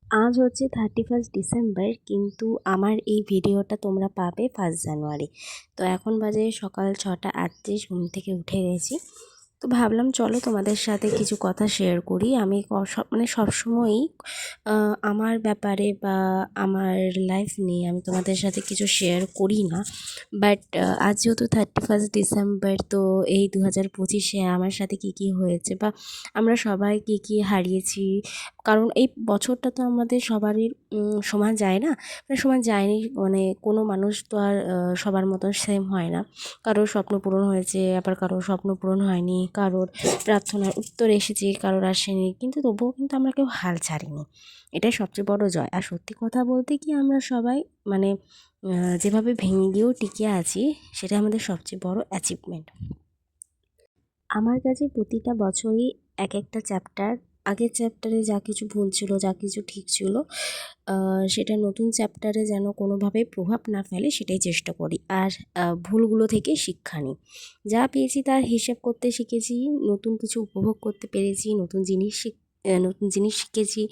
আজ হচ্ছে 31 ডিসেম্বর, কিন্তু আমার এই ভিডিওটা তোমরা পাবে 1 জানুয়ারি। তো এখন বাজে সকাল 6:38, ঘুম থেকে উঠে গেছি। তো ভাবলাম চলো তোমাদের সাথে কিছু কথা শেয়ার করি। আমি সবসময়ই আমার ব্যাপারে বা আমার লাইফ নিয়ে আমি তোমাদের সাথে কিছু শেয়ার করি না। বাট আজ যেহেতু 31 ডিসেম্বর, তো এই 2025-এ আমার সাথে কি হয়েছে বা আমরা সবাই কি হারিয়েছি, কারণ এই বছরটা তো আমাদের সবারই সমান যায় না, সমান যায়নি, কোনো মানুষ তো আর সবার মতো সেম হয় না। কারোর স্বপ্ন পূরণ হয়েছে, আবার কারোর স্বপ্ন পূরণ হয়নি, কারোর প্রার্থনার উত্তর এসেছে, কারোর আসেনি, কিন্তু তবুও কিন্তু আমরা কেউ হাল ছাড়িনি। এটাই সবচেয়ে বড় জয়। আর সত্যি কথা বলতে কি, আমরা সবাই মানে যেভাবে ভেঙে গিয়েও টিকে আছি, সেটা আমাদের সবচেয়ে বড় অ্যাচিভমেন্ট। আমার কাছে প্রতিটা বছরই এক একটা চ্যাপ্টার, আগের চ্যাপ্টারে যা কিছু ভুল ছিল, যা কিছু ঠিক ছিল, সেটা নতুন চ্যাপ্টারে যেন কোনোভাবে প্রভাব না ফেলে সেটাই চেষ্টা করি। আর ভুলগুলো থেকে শিক্ষা নিই। যা পেয়েছি তার হিসেব করতে শিখেছি, নতুন কিছু উপভোগ করতে পেরেছি, নতুন জিনিস শিখেছি,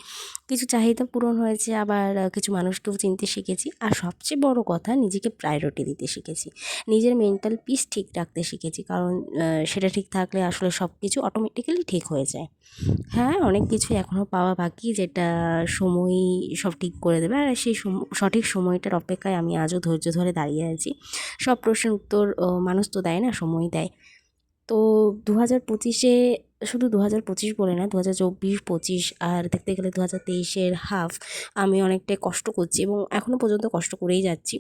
কিছু চাহিদা পূরণ হয়েছে, আবার কিছু মানুষকেও চিনতে শিখেছি। আর সবচেয়ে বড় কথা, নিজেকে প্রায়োরিটি দিতে শিখেছি, নিজের মেন্টাল পিস ঠিক রাখতে শিখেছি। কারণ সেটা ঠিক থাকলে আসলে সব কিছু অটোমেটিক্যালি ঠিক হয়ে যায়। হ্যাঁ, অনেক কিছু এখনও পাওয়া বাকি, যেটা সময়ই সব ঠিক করে দেবে। আর সেই সঠিক সময়টার অপেক্ষায় আমি আজও ধৈর্য ধরে দাঁড়িয়ে আছি। সব প্রশ্নের উত্তর মানুষ তো দেয় না, সময় দেয়। তো 2025-এ, শুধু 2025 বলে না, 2024, 25 আর দেখতে গেলে 2023-এর হাফ আমি অনেকটাই কষ্ট করছি এবং এখনও পর্যন্ত কষ্ট করেই যাচ্ছি।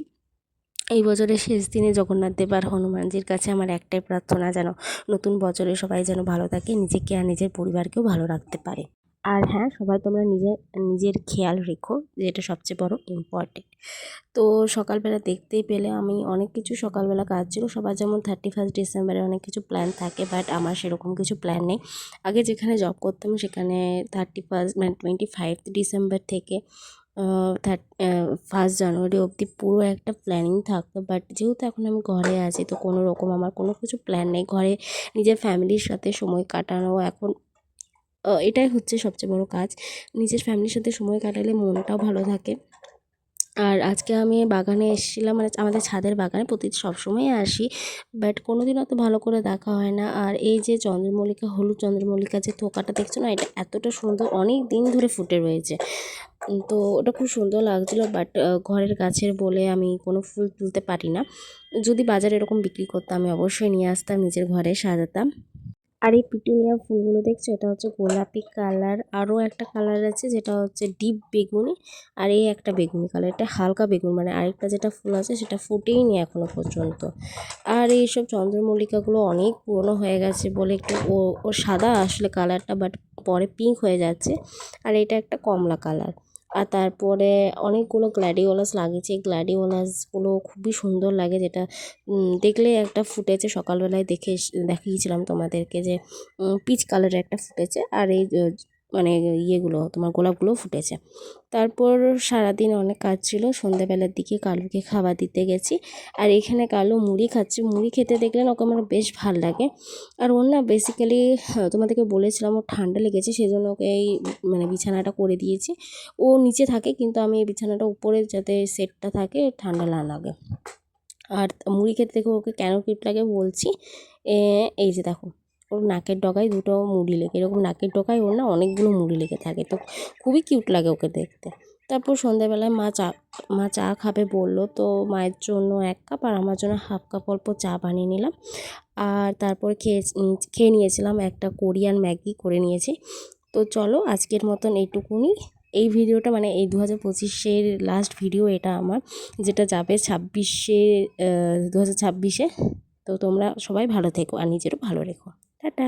এই বছরের শেষ দিনে জগন্নাথ দেব আর হনুমানজির কাছে আমার একটাই প্রার্থনা, যেন নতুন বছরে সবাই যেন ভালো থাকে, নিজেকে আর নিজের পরিবারকেও ভালো রাখতে পারে। আর হ্যাঁ, সবাই তোমরা নিজের খেয়াল রেখো, যেটা সবচেয়ে বড় ইম্পর্টেন্ট। তো সকালবেলা দেখতেই পেলে আমি অনেক কিছু, সকালবেলা কাজ ছিল। সবার যেমন 31 ডিসেম্বরে অনেক কিছু প্ল্যান থাকে, বাট আমার সেরকম কিছু প্ল্যান নেই। আগে যেখানে জব করতাম সেখানে 25 ডিসেম্বর থেকে 1 জানুয়ারি অবধি পুরো একটা প্ল্যানিং থাকতো। বাট যেহেতু এখন আমি ঘরে আছি, তো কোনো রকম আমার কোনো কিছু প্ল্যান নেই। ঘরে নিজের ফ্যামিলির সাথে সময় কাটানো এখন এটাই হচ্ছে সবচেয়ে বড় কাজ। নিজের ফ্যামিলির সাথে সময় কাটালে মনটাও ভালো থাকে। আর আজকে আমি বাগানে এসেছিলাম, আমাদের ছাদের বাগানে সবসময়ই আসি, বাট কোনোদিন অত ভালো করে দেখা হয় না। আর এই যে চন্দ্রমল্লিকা, হলুদ চন্দ্রমল্লিকা যে থোকাটা দেখছো না, এটা এতটা সুন্দর, অনেক দিন ধরে ফুটে রয়েছে। তো ওটা খুব সুন্দর লাগছিলো, বাট ঘরের গাছের বলে আমি কোনো ফুল তুলতে পারি না। যদি বাজারে এরকম বিক্রি করতাম, আমি অবশ্যই নিয়ে আসতাম, নিজের ঘরে সাজাতাম। আর এই পিটুনিয়া ফুলগুলো দেখছো, এটা হচ্ছে গোলাপি কালার, আরও একটা কালার আছে যেটা হচ্ছে ডিপ বেগুনি, আর এই একটা বেগুনি কালার, এটা হালকা বেগুন, আরেকটা যেটা ফুল আছে সেটা ফুটেই নি এখনো পর্যন্ত। আর এইসব চন্দ্রমল্লিকাগুলো অনেক পুরনো হয়ে গেছে বলে একটু ও সাদা আসলে কালারটা, বাট পরে পিঙ্ক হয়ে যাচ্ছে। আর এটা একটা কমলা কালার। আর তারপরে অনেকগুলো গ্ল্যাডিওলাস লাগিয়েছে। এই গ্ল্যাডিওলাসগুলো খুবই সুন্দর লাগে, যেটা দেখলে একটা ফুটেছে, সকালবেলায় দেখিয়েছিলাম তোমাদেরকে যে পিচ কালারের একটা ফুটেছে। আর এই ইয়েগুলো তোমার গোলাপগুলো ফুটেছে। তারপর সারাদিন অনেক কাজ ছিল, সন্ধ্যেবেলার দিকে কালুকে খাবার দিতে গেছি। আর এখানে কালু মুড়ি খাচ্ছে, মুড়ি খেতে দেখলেন ওকে আমার বেশ ভাল লাগে। আর ওর না বেসিক্যালি, তোমাদেরকে বলেছিলাম ওর ঠান্ডা লেগেছে, সেই জন্য ওকে এই বিছানাটা করে দিয়েছি। ও নিচে থাকে, কিন্তু আমি এই বিছানাটা উপরে, যাতে সেটটা থাকে, ঠান্ডা না লাগে। আর মুড়ি খেতে দেখো ওকে কেন কিউট লাগে বলছি। এই যে দেখো, ওর নাকের ডগায় দুটো মুড়ি লেগে, এরকম নাকের ডগায় ওর না অনেকগুলো মুড়ি লেগে থাকে, তো খুবই কিউট লাগে ওকে দেখতে। তারপর সন্ধ্যাবেলায় মা চা খাবে বললো, তো মায়ের জন্য 1 কাপ আর আমার জন্য হাফ কাপ অল্প চা বানিয়ে নিলাম। আর তারপর খেয়ে নিয়েছিলাম একটা কোরিয়ান ম্যাগি করে নিয়েছি। তো চলো, আজকের মতন এইটুকুনি। এই ভিডিওটা এই 2025-এর লাস্ট ভিডিও এটা আমার, যেটা যাবে 2026-এ। তো তোমরা সবাই ভালো থেকো আর নিজেরও ভালো রেখো। টাটা।